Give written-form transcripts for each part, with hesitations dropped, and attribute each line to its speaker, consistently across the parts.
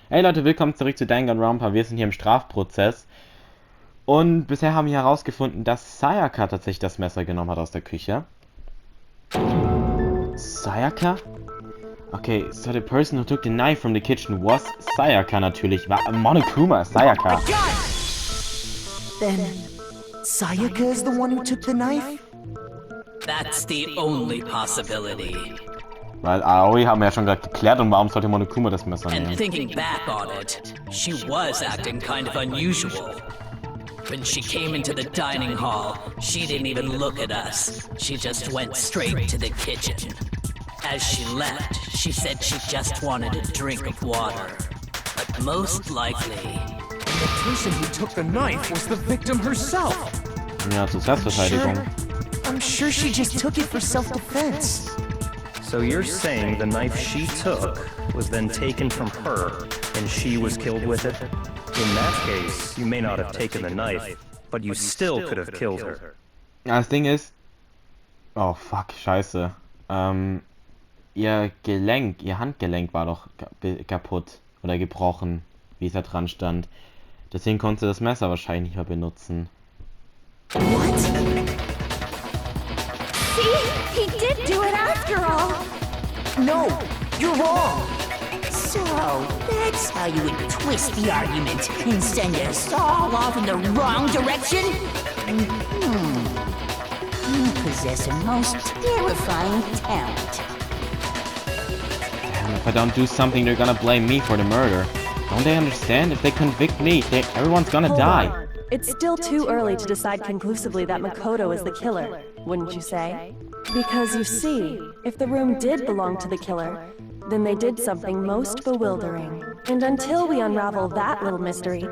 Speaker 1: Hey Leute, willkommen zurück zu Danganronpa. Wir sind hier im Strafprozess. Und bisher haben wir herausgefunden, dass Sayaka tatsächlich das Messer genommen hat aus der Küche. Sayaka? Okay, so the person who took the knife from the kitchen was Sayaka natürlich. Monokuma, Sayaka.
Speaker 2: Then, Sayaka is the one who took the knife?
Speaker 3: That's the only possibility.
Speaker 1: Weil Aoi haben wir ja schon gerade geklärt und warum sollte Monokuma das Messer nehmen?
Speaker 3: And thinking back on it, she was acting kind of unusual. When she came into the dining hall, she didn't even look at us. She just went straight to the kitchen. As she left, she said she just wanted a drink of water. But most likely...
Speaker 4: The person who took the knife was the victim herself.
Speaker 1: Ja, zur Selbstverteidigung.
Speaker 2: I'm sure she just took it for self-defense.
Speaker 5: So you're saying the knife she took was then taken from her, and she was killed with it? In that case, you may not have taken the knife, but you still could have killed her.
Speaker 1: Ja, das Ding ist... Oh, fuck, scheiße. Ihr Gelenk, ihr Handgelenk war doch kaputt oder gebrochen, wie es da dran stand. Deswegen konnte sie das Messer wahrscheinlich nicht mehr benutzen.
Speaker 2: What?
Speaker 6: See? He did do it after all!
Speaker 2: No, you're wrong!
Speaker 6: So, that's how you would twist the argument and send us all off in the wrong direction? You possess a most terrifying talent.
Speaker 1: Damn, if I don't do something, they're gonna blame me for the murder. Don't they understand? If they convict me, everyone's gonna die.
Speaker 7: On. It's still too early to decide conclusively that Makoto is the killer, wouldn't you say? Because you see, if the room did belong to the killer, then they did something most bewildering. And until we unravel that little mystery,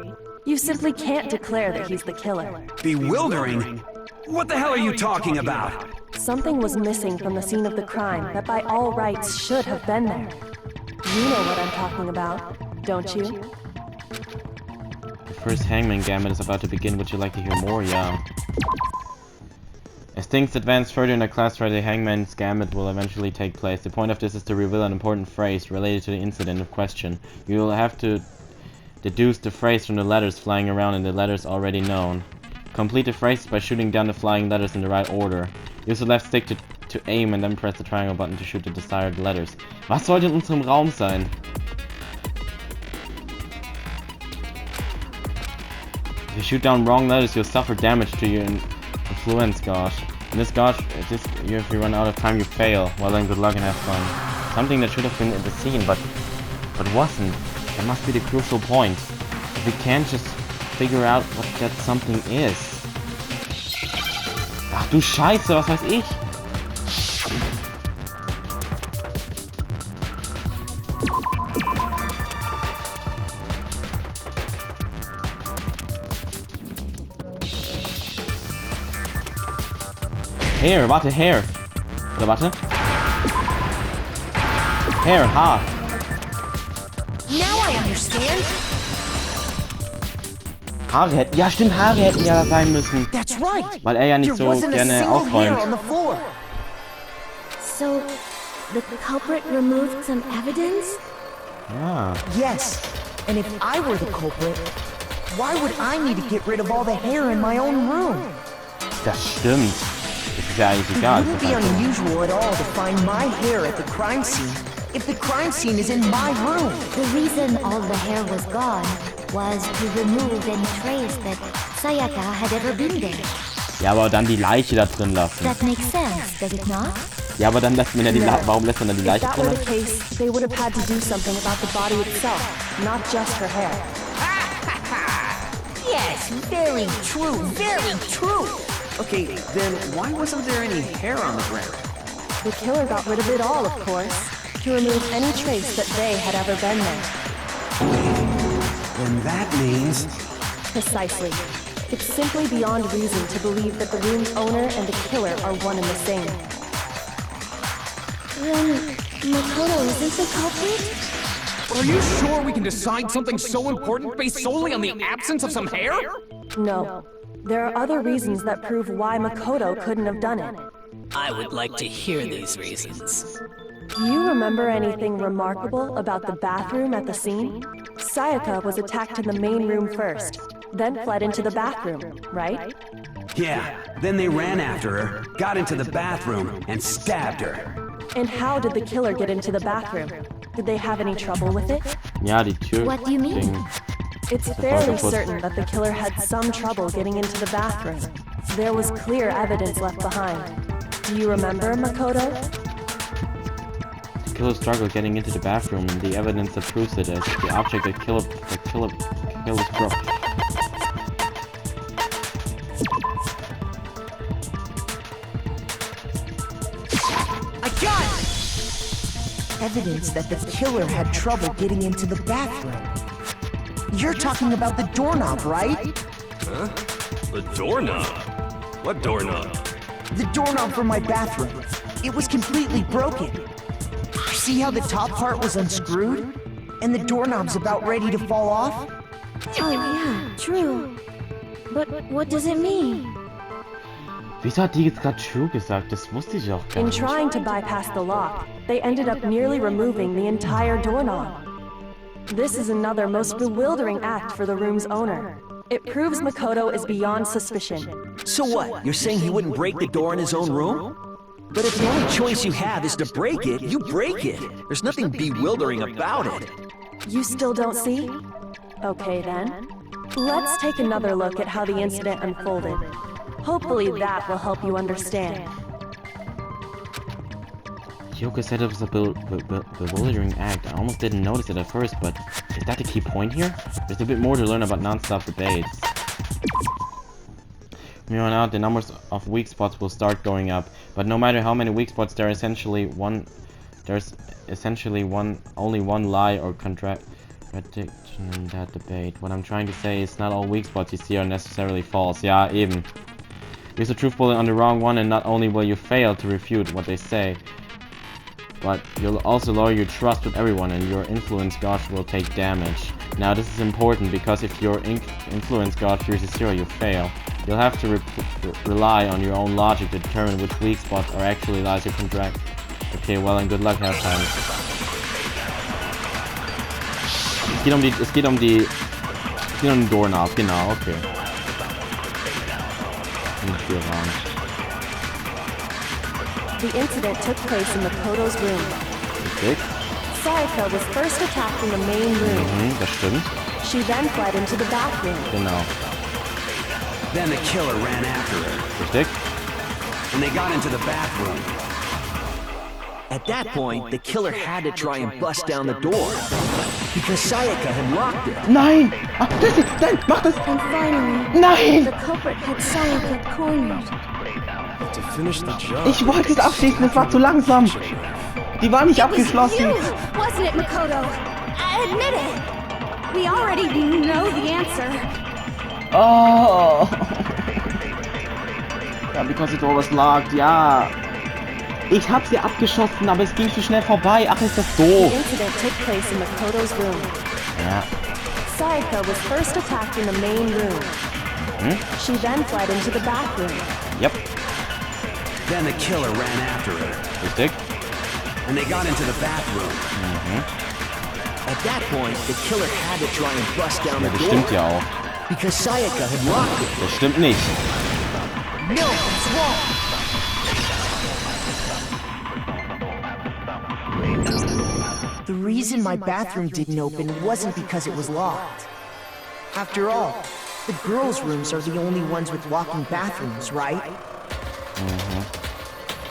Speaker 7: you simply can't declare that he's the killer.
Speaker 4: Bewildering? What the hell are you talking about?
Speaker 7: Something was missing from the scene of the crime that by all rights should have been there. You know what I'm talking about, don't you?
Speaker 1: The first Hangman Gambit is about to begin. Would you like to hear more? Yeah. As things advance further in the class where the Hangman's Gambit will eventually take place, the point of this is to reveal an important phrase related to the incident of question. You will have to deduce the phrase from the letters flying around in the letters already known. Complete the phrase by shooting down the flying letters in the right order. Use the left stick to aim and then press the triangle button to shoot the desired letters. Was sollte in unserem Raum sein? If you shoot down wrong letters, you'll suffer damage to your influence gauge. In this gauge, if you run out of time, you fail. Well then, good luck and have fun. Something that should have been in the scene, but wasn't. That must be the crucial point. If we can't just figure out what that something is. Ach du Scheiße, was weiß ich? Hair, warte, Hair. Oder warte. Hair, Haar.
Speaker 2: Now I understand!
Speaker 1: Haare hätten... Ja, stimmt, Haare hätten ja da sein müssen.
Speaker 2: That's right!
Speaker 1: Weil er ja nicht so gerne aufräumt.
Speaker 6: So, the culprit removed some evidence?
Speaker 1: Ja.
Speaker 2: Yes, and if I were the culprit, why would I need to get rid of all the hair in my own room?
Speaker 1: Das stimmt. Das ist ja eigentlich egal.
Speaker 2: It wouldn't be unusual at all to find my hair at the crime scene if the crime scene is in my room.
Speaker 6: The reason all the hair was gone was to remove any trace that Sayaka had ever been there.
Speaker 1: Ja, aber dann die Leiche da drin lassen.
Speaker 6: That makes sense, does it not?
Speaker 1: Ja, aber dann lässt man ja die Leiche... Warum lässt man dann die Leiche
Speaker 7: If that
Speaker 1: drin?
Speaker 7: were the case, they would have had to do something about the body itself, not just her hair.
Speaker 2: Yes, very true, very true.
Speaker 4: Okay, then why wasn't there any hair on the ground?
Speaker 7: The killer got rid of it all, of course, to remove any trace that they had ever been there.
Speaker 4: Then that means...
Speaker 7: Precisely. It's simply beyond reason to believe that the room's owner and the killer are one and the same.
Speaker 6: Then, Makoto isn't the culprit?
Speaker 4: Are you sure we can decide something so important based solely on the absence of some hair?
Speaker 7: No. There are other reasons that prove why Makoto couldn't have done it.
Speaker 3: I would like to hear these reasons.
Speaker 7: Do you remember anything remarkable about the bathroom at the scene? Sayaka was attacked in the main room first, then fled into the bathroom, right?
Speaker 8: Yeah, then they ran after her, got into the bathroom, and stabbed her.
Speaker 7: And how did the killer get into the bathroom? Did they have any trouble with it?
Speaker 1: Ja, die Tür.
Speaker 6: What do you mean?
Speaker 1: Ding.
Speaker 7: It's fairly certain that the killer had some trouble getting into the bathroom. There was clear evidence left behind. Do you remember, Makoto?
Speaker 1: The killer struggled getting into the bathroom, and the evidence that proves it is the object that killer's broke.
Speaker 2: I got it! Evidence that the killer had trouble getting into the bathroom. You're talking about the doorknob, right?
Speaker 9: Huh? The doorknob? What doorknob?
Speaker 2: The doorknob for my bathroom. It was completely broken. See how the top part was unscrewed? And the doorknob's about ready to fall off?
Speaker 6: Oh yeah, true. But what does it mean?
Speaker 1: Wieso hat die jetzt gerade true gesagt? Das wusste ich auch gar
Speaker 7: In
Speaker 1: nicht.
Speaker 7: trying to bypass the lock, they ended up nearly removing the entire doorknob. This is another most bewildering act for the room's owner. It proves Makoto is beyond suspicion.
Speaker 10: So what? You're saying he wouldn't break the door in his own room? But if the only choice you have is to break it, you break it. There's nothing bewildering about it.
Speaker 7: You still don't see? Okay then. Let's take another look at how the incident unfolded. Hopefully that will help you understand.
Speaker 1: Yoko said it was a bewildering act. I almost didn't notice it at first, but is that the key point here? There's a bit more to learn about non-stop debates. From here on out, the numbers of weak spots will start going up, but no matter how many weak spots, there's essentially only one lie or contradiction in that debate. What I'm trying to say is not all weak spots you see are necessarily false. Ja, eben. Use a truth bullet on the wrong one, and not only will you fail to refute what they say, but you'll also lower your trust with everyone, and your influence gauge will take damage. Now this is important, because if your influence gauge reaches 0, you fail. You'll have to rely on your own logic to determine which weak spots are actually lies you contract. Okay, well and good luck, have fun. Es geht um den Doorknob, genau, okay.
Speaker 7: The incident took place in Makoto's room.
Speaker 1: Richtig.
Speaker 7: Sayaka was first attacked in the main room.
Speaker 1: Das stimmt.
Speaker 7: She then fled into the bathroom.
Speaker 1: Genau.
Speaker 8: Then the killer ran after her,
Speaker 1: Richtig.
Speaker 8: and they got into the bathroom.
Speaker 10: At that point, the killer had to try and bust down the door. Because Sayaka had locked it.
Speaker 1: Nein! Ah, nein, mach das!
Speaker 6: And finally,
Speaker 1: Nein!
Speaker 6: the culprit had Sayaka cornered.
Speaker 9: To finish the job.
Speaker 1: Ich wollte es abschließen, es war zu langsam. Die war nicht abgeschlossen.
Speaker 6: You, wasn't it, Makoto? Admit it. We already know the answer.
Speaker 1: Oh! Ja, because it always locked, ja. Ich hab sie abgeschossen, aber es ging zu schnell vorbei. Ach, ist das
Speaker 7: The
Speaker 1: doof.
Speaker 7: incident took place in Makoto's room.
Speaker 1: Ja.
Speaker 7: Sayaka was first attacked in the main room. She then fled into the bathroom.
Speaker 1: Yep.
Speaker 8: Then the killer ran after her,
Speaker 1: Richtig.
Speaker 8: and they got into the bathroom.
Speaker 10: At that point, the killer had to try and bust down
Speaker 1: Ja,
Speaker 10: the
Speaker 1: das
Speaker 10: door.
Speaker 1: stimmt ja auch.
Speaker 10: Because Sayaka had locked it.
Speaker 1: Das stimmt nicht.
Speaker 2: No, it's wrong. The reason my bathroom didn't open wasn't because it was locked. After all, the girls' rooms are the only ones with walking bathrooms, right?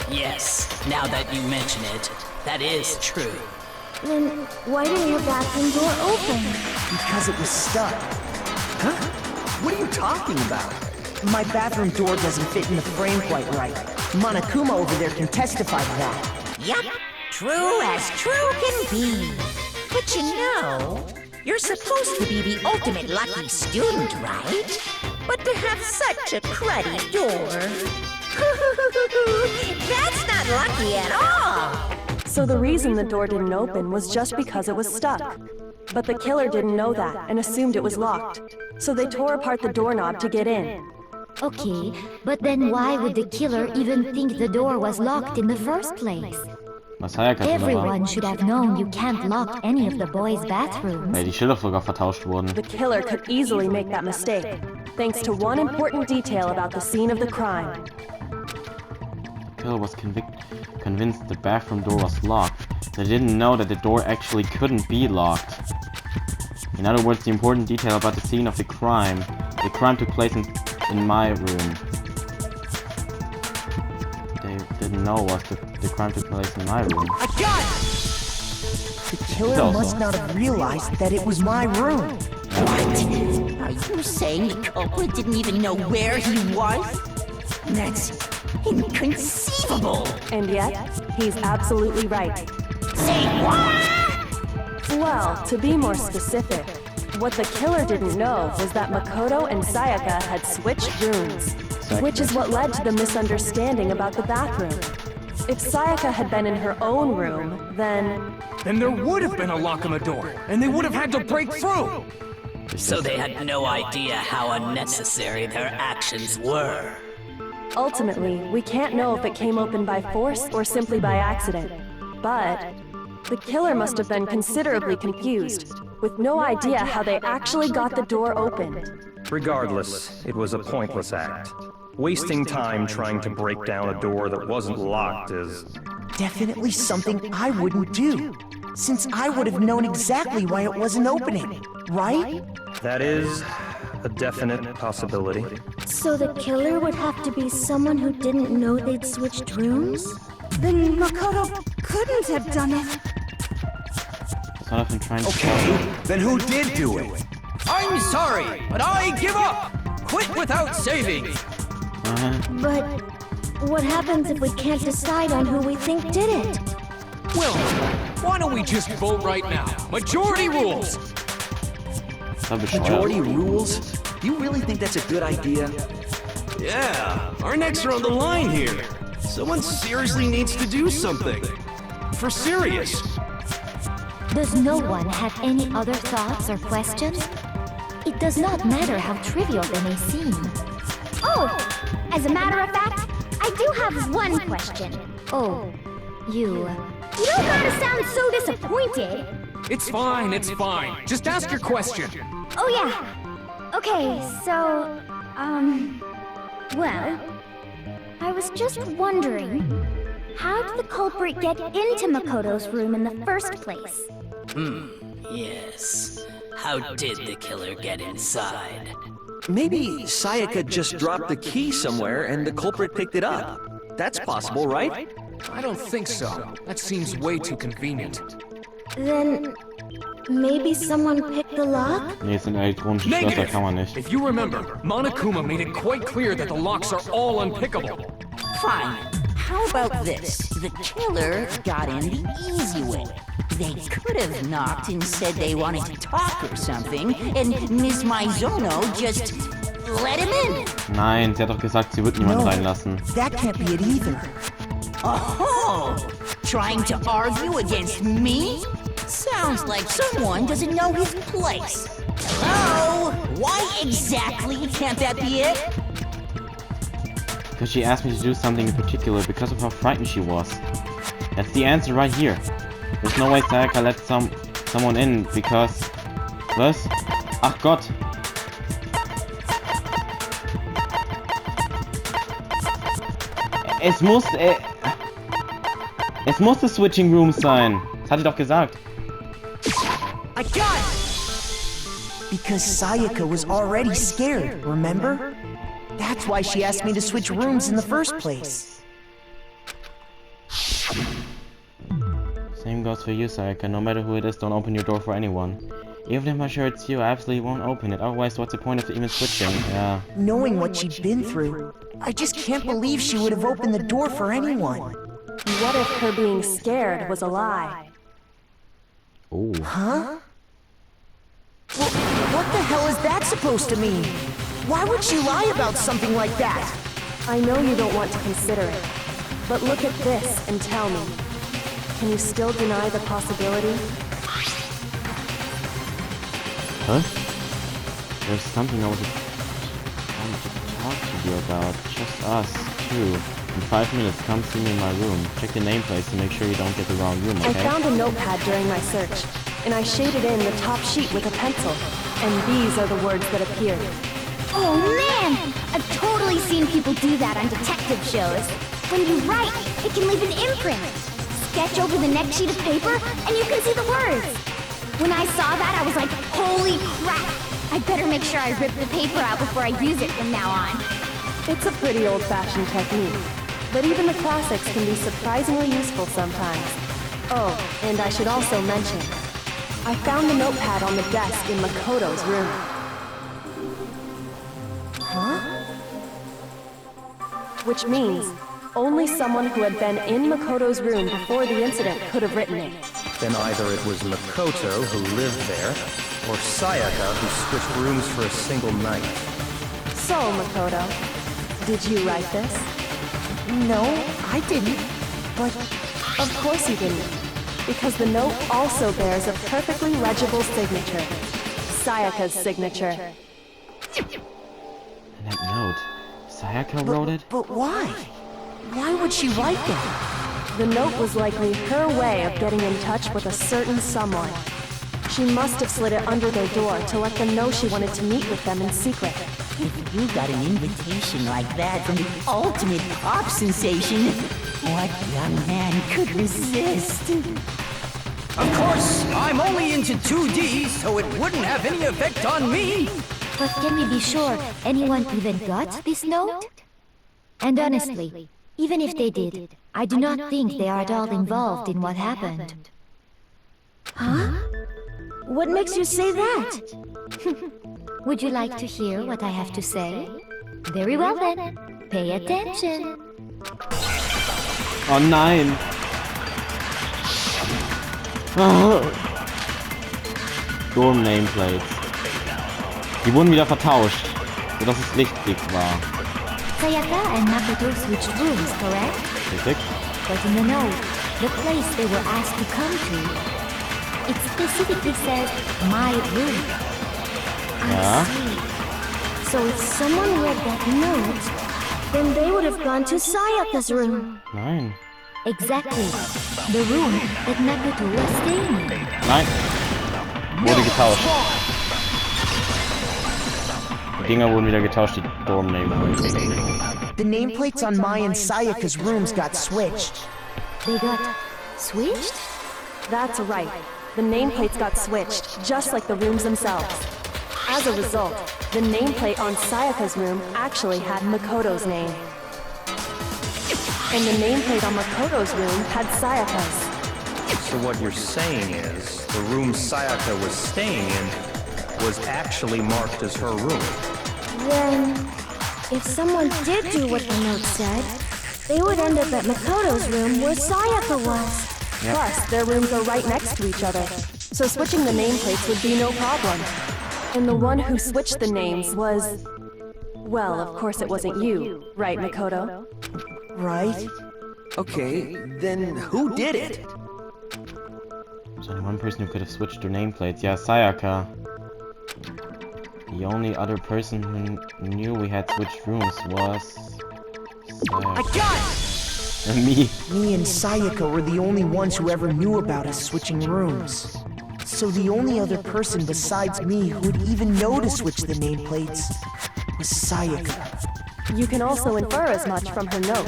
Speaker 3: Yes, now that you mention it, that is true.
Speaker 6: Then why didn't your bathroom door open?
Speaker 2: Because it was stuck.
Speaker 10: Huh? What are you talking about?
Speaker 2: My bathroom door doesn't fit in the frame quite right. Monokuma over there can testify to that.
Speaker 6: Yup, true as true can be. But you know, you're supposed to be the ultimate lucky student, right? But to have such a cruddy door. That's not lucky at all.
Speaker 7: So the reason the door didn't open was just because it was stuck. But the killer didn't know that and assumed it was locked. So they tore apart the doorknob to get in.
Speaker 6: Okay, but then why would the killer even think the door was locked in the first place?
Speaker 11: Everyone should have known you can't lock any of the boys' bathrooms.
Speaker 1: Weil die Schilder sogar vertauscht wurden.
Speaker 7: The killer could easily make that mistake, thanks to one important detail about the scene of the crime.
Speaker 1: The killer was convinced the bathroom door was locked. They didn't know that the door actually couldn't be locked. In other words, the important detail about the scene of the crime. The crime took place in my room. They didn't know was the crime took place in my room.
Speaker 2: I got it! The killer must not have realized that it was my room.
Speaker 6: What? Are you saying the culprit didn't even know where he was? That's inconceivable.
Speaker 7: And yet, he's absolutely right.
Speaker 6: Say what?
Speaker 7: Well, to be more specific, what the killer didn't know was that Makoto and Sayaka had switched rooms, which is what led to the misunderstanding about the bathroom. If Sayaka had been in her own room, then
Speaker 4: there would have been a lock on the door, and they would have had to break through!
Speaker 3: So they had no idea how unnecessary their actions were.
Speaker 7: Ultimately, we can't know if it came open by force or simply by accident. But the killer must have been considerably confused, with no idea how they actually got the door opened.
Speaker 5: Regardless, it was a pointless act. Wasting time trying to break down a door that wasn't locked is...
Speaker 2: Definitely something I wouldn't do, since I would have known exactly why it wasn't opening, right?
Speaker 5: That is a definite possibility.
Speaker 11: So the killer would have to be someone who didn't know they'd switched rooms? Then Makoto couldn't have done it.
Speaker 1: That's what I've been trying to
Speaker 8: Okay, then who did do it?
Speaker 10: I'm sorry, but I give up! Quit without saving!
Speaker 11: But what happens if we can't decide on who we think did it?
Speaker 4: Well, why don't we just vote right now? Majority rules!
Speaker 10: Majority rules? You really think that's a good idea?
Speaker 9: Yeah, our necks are on the line here. Someone seriously needs to do something. For serious.
Speaker 11: Does no one have any other thoughts or questions? It does not matter how trivial they may seem.
Speaker 12: Oh, as a matter of fact, I do have one question.
Speaker 11: Oh, you
Speaker 12: don't gotta sound so disappointed.
Speaker 4: It's fine, it's fine. Just ask your question.
Speaker 12: Oh yeah. Okay, so, well, I was just wondering, how did the culprit get into Makoto's room in the first place?
Speaker 3: Yes. How did the killer get inside?
Speaker 10: Maybe Sayaka just dropped the key somewhere and the culprit picked it up. That's possible, right?
Speaker 4: I don't think so. That seems way too convenient.
Speaker 11: Then maybe someone picked the lock?
Speaker 1: Nee, es sind elektronische Schlösser, kann man nicht.
Speaker 4: If you remember, Monokuma made it quite clear that the locks are all unpickable.
Speaker 6: Fine. How about this? The killer got in the easy way. They could have knocked and said they wanted to talk or something, and Miss Maizono just let him in.
Speaker 1: Nein, sie hat doch gesagt, sie wird niemanden reinlassen.
Speaker 2: That can't be it either.
Speaker 6: Oh, trying to argue against me? Sounds like someone doesn't know his place. Hello? Why exactly can't that be it?
Speaker 1: Because she asked me to do something in particular because of how frightened she was. That's the answer right here. There's no way Sayaka let someone in because... Was? Ach Gott! Es muss the switching room sein. Das hat sie doch gesagt.
Speaker 2: I got it! Because Sayaka was already scared, remember? That's why she asked me to switch rooms in the first place.
Speaker 1: Same goes for you, Sayaka. No matter who it is, don't open your door for anyone. Even if I'm sure it's you, I absolutely won't open it. Otherwise, what's the point of even switching? Yeah.
Speaker 2: Knowing what she'd been through, I just can't believe she would have opened the door for anyone.
Speaker 7: What if her being scared was a lie?
Speaker 1: Oh.
Speaker 2: Huh? Well, what the hell is that supposed to mean? Why would she lie about something like that?
Speaker 7: I know you don't want to consider it, but look at this and tell me. Can you still deny the possibility?
Speaker 1: Huh? There's something I wanted to talk to you about. Just us, too. In 5 minutes, come see me in my room. Check the nameplates to make sure you don't get the wrong room, okay?
Speaker 7: I found a notepad during my search, and I shaded in the top sheet with a pencil. And these are the words that appeared.
Speaker 12: Oh man! I've totally seen people do that on detective shows. When you write, it can leave an imprint. Sketch over the next sheet of paper, and you can see the words. When I saw that, I was like, holy crap! I better make sure I rip the paper out before I use it from now on.
Speaker 7: It's a pretty old-fashioned technique, but even the classics can be surprisingly useful sometimes. Oh, and I should also mention, I found the notepad on the desk in Makoto's room. Huh? Which means, only someone who had been in Makoto's room before the incident could have written it.
Speaker 5: Then either it was Makoto who lived there, or Sayaka who switched rooms for a single night.
Speaker 7: So, Makoto, did you write this?
Speaker 2: No, I didn't. But
Speaker 7: of course you didn't. Because the note also bears a perfectly legible signature. Sayaka's signature.
Speaker 1: And that note, Sayaka wrote it?
Speaker 2: But why? Why would she write that?
Speaker 7: The note was likely her way of getting in touch with a certain someone. She must have slid it under their door to let them know she wanted to meet with them in secret.
Speaker 6: If you got an invitation like that from the ultimate pop sensation, what young man could resist?
Speaker 13: Of course, I'm only into 2D, so it wouldn't have any effect on me.
Speaker 11: But can we be sure anyone even got this note? And honestly, even if they did, I do not think they are at all involved in what happened.
Speaker 12: Huh? What makes you say that?
Speaker 11: Would you like to hear what I have to say? Very well then, pay attention.
Speaker 1: Oh nein! Oh. Dorm Nameplates. Die wurden wieder vertauscht, sodass es richtig war.
Speaker 11: Sayaka and Makoto switched rooms, correct?
Speaker 1: Richtig.
Speaker 11: But in the note, the place they were asked to come to, it specifically says, my room.
Speaker 1: Ja.
Speaker 12: So if someone read that note, then they would have gone to Sayaka's room.
Speaker 1: Nein.
Speaker 11: Exactly. The room that Makoto was staying in.
Speaker 1: Nein. Wurde getauscht. Die Dinger wurden wieder getauscht, die Dorm Nameplates.
Speaker 2: The nameplates on Mai and Sayaka's rooms got switched.
Speaker 11: They got switched?
Speaker 7: That's right. The nameplates got switched, just like the rooms themselves. As a result, the nameplate on Sayaka's room actually had Makoto's name. And the nameplate on Makoto's room had Sayaka's.
Speaker 5: So what you're saying is, the room Sayaka was staying in was actually marked as her room.
Speaker 12: Then, if someone did do what the note said, they would end up at Makoto's room where Sayaka was.
Speaker 1: Yep.
Speaker 7: Plus, their rooms are right next to each other, so switching the nameplates would be no problem. And the one who switched the names was... Well, of course it wasn't you, right, Makoto?
Speaker 2: Right?
Speaker 10: Okay, then who did it?
Speaker 1: There's only one person who could have switched their nameplates. Yeah, Sayaka. The only other person who knew we had switched rooms was... Sayaka.
Speaker 2: I got it!
Speaker 1: Me.
Speaker 2: Me and Sayaka were the only ones who ever knew about us switching rooms. So the only other person besides me who would even know to switch the nameplates was Sayaka.
Speaker 7: You can also infer as much from her note.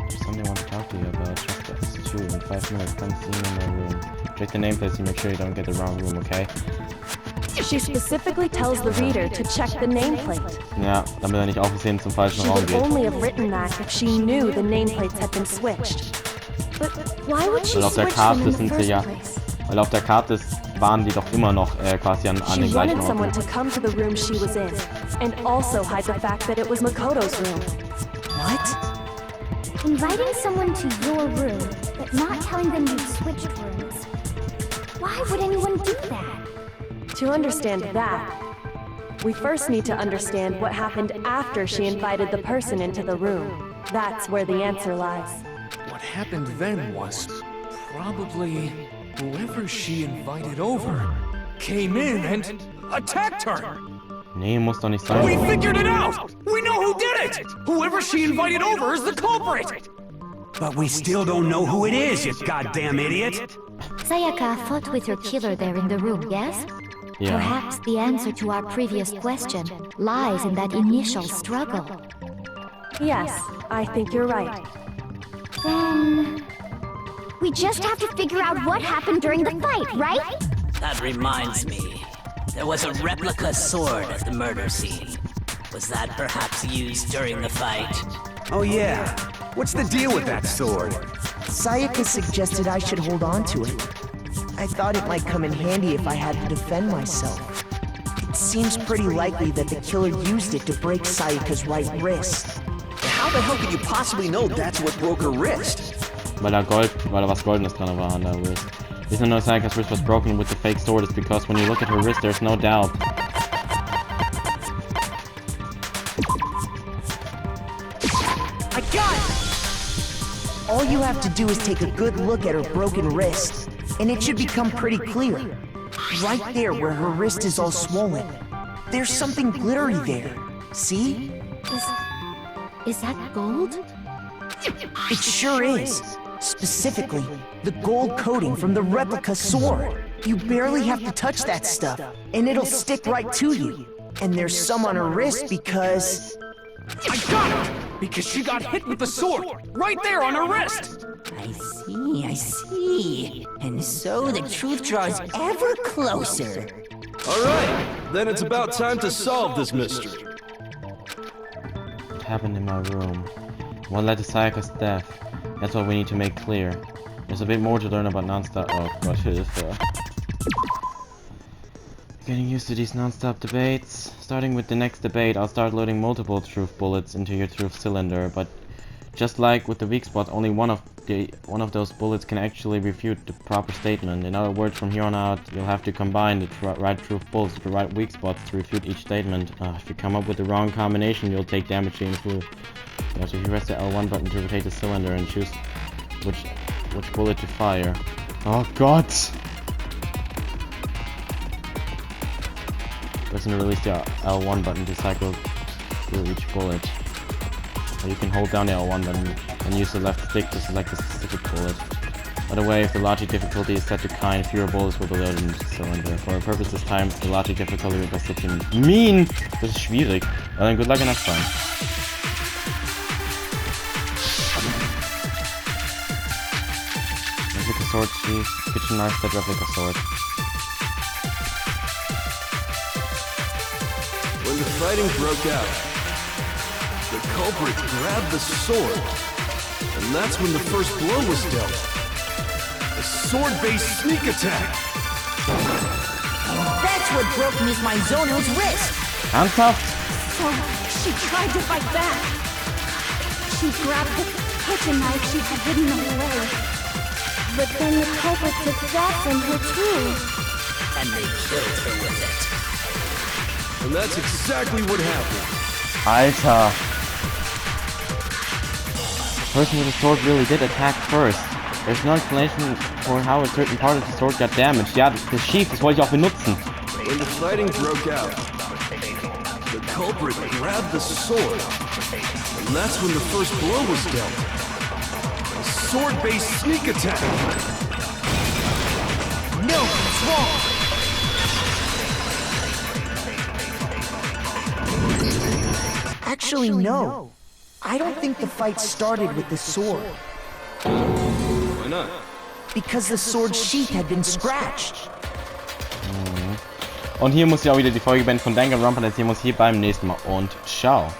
Speaker 1: There's something I want to talk to you about. Just that's true. In 5 minutes, come see me in my room. Check the nameplates and make sure you don't get the wrong room, okay?
Speaker 7: She specifically tells the reader to check the nameplate.
Speaker 1: Ja, damit nicht auf Versehen zum falschen
Speaker 7: She
Speaker 1: Raum
Speaker 7: would
Speaker 1: geht.
Speaker 7: only have written that if she knew the nameplates had been switched. But why would she
Speaker 1: Weil auf der
Speaker 7: switch them
Speaker 1: Karte
Speaker 7: in the
Speaker 1: sind sie
Speaker 7: first
Speaker 1: ja...
Speaker 7: place?
Speaker 1: Weil auf der Karte waren die doch immer noch quasi an
Speaker 7: She
Speaker 1: den gleichen
Speaker 7: wanted someone
Speaker 1: Orten.
Speaker 7: to come to the room she was in, and also hide the fact that it was Makoto's room.
Speaker 2: What?
Speaker 12: Inviting someone to your room, but not telling them you've switched rooms. Why would anyone do that?
Speaker 7: To understand that, we first need to understand what happened after she invited the person into the room. That's where the answer lies.
Speaker 4: What happened then was probably whoever she invited over came in and attacked her.
Speaker 1: Nee, muss doch nicht
Speaker 4: We
Speaker 1: sein.
Speaker 4: figured it out! We know who
Speaker 13: Who did it? Whoever she invited over is the culprit!
Speaker 8: But we still don't know who it is, you goddamn idiot!
Speaker 11: Sayaka fought with her killer there in the room, yes?
Speaker 1: Yeah.
Speaker 11: Perhaps the answer to our previous question lies in that initial struggle.
Speaker 7: Yes, I think you're right.
Speaker 12: Then... we just have to figure out what happened during the fight, right?
Speaker 3: That reminds me. There was a replica sword at the murder scene. Was that perhaps used during the fight?
Speaker 8: Oh yeah. What's the deal with that sword?
Speaker 2: Sayaka suggested I should hold on to it. I thought it might come in handy if I had to defend myself. It seems pretty likely that the killer used it to break Sayaka's right wrist.
Speaker 10: How the hell could you possibly know that's what broke her wrist?
Speaker 1: Weil da was Goldenes dran war an der Wrist. The reason I know Sayaka's wrist was broken with the fake sword is because when you look at her wrist, there's no doubt.
Speaker 2: I got it! All you have to do is take a good look at her broken wrist, and it should become pretty clear. Right there where her wrist is all swollen. There's something glittery there. See?
Speaker 11: Is that gold?
Speaker 2: It sure is. Specifically, the gold coating from the replica sword. You barely have to touch that stuff, and it'll stick right to you. And there's some on her wrist because...
Speaker 13: I got it! Because she got hit with the sword, right there on her wrist!
Speaker 6: I see. And so the truth draws ever closer.
Speaker 9: Alright, then it's about time to solve this mystery.
Speaker 1: What happened in my room? What led to Sayaka's death? That's what we need to make clear. There's a bit more to learn about non-stop. Oh god, Hilfe. Getting used to these non-stop debates. Starting with the next debate, I'll start loading multiple truth bullets into your truth cylinder, but just like with the weak spot, only one of those bullets can actually refute the proper statement. In other words, from here on out, you'll have to combine the right truth bullets with the right weak spots to refute each statement. If you come up with the wrong combination, you'll take damage to improve. So if you press the L1 button to rotate the cylinder and choose which bullet to fire. Oh god! Press and release the L1 button to cycle through each bullet. Or you can hold down the L1 button and use the left stick to select a specific bullet. By the way, if the logic difficulty is set to kind, fewer bullets will be loaded into the cylinder. For our purpose this time, the logic difficulty will be set to mean! Das ist schwierig. Well then, good luck and have fun. Replica sword, sheath, kitchen knife, that replica sword.
Speaker 9: When the fighting broke out, the culprit grabbed the sword, and that's when the first blow was dealt. A sword-based sneak attack!
Speaker 6: That's what broke Miss Maizono's wrist!
Speaker 1: Ernsthaft?
Speaker 12: So, she tried to fight back. She grabbed the kitchen knife she had hidden away. But then the culprit took that from her too.
Speaker 3: And they killed her with it.
Speaker 9: And that's exactly what happened.
Speaker 1: Alter. The person with the sword really did attack first. There's no explanation for how a certain part of the sword got damaged. Ja, das Sheath, das wollte ich auch benutzen.
Speaker 9: When the fighting broke out, the culprit grabbed the sword, and that's when the first blow was dealt. A sword-based sneak attack!
Speaker 2: No, it's wrong! Actually, no. I don't think the fight started with the sword.
Speaker 9: Why not?
Speaker 2: Because the sword's sheath had been scratched.
Speaker 1: Und hier muss ich auch wieder die Folge beenden von Danganronpa, das sehen wir uns hier beim nächsten Mal und ciao.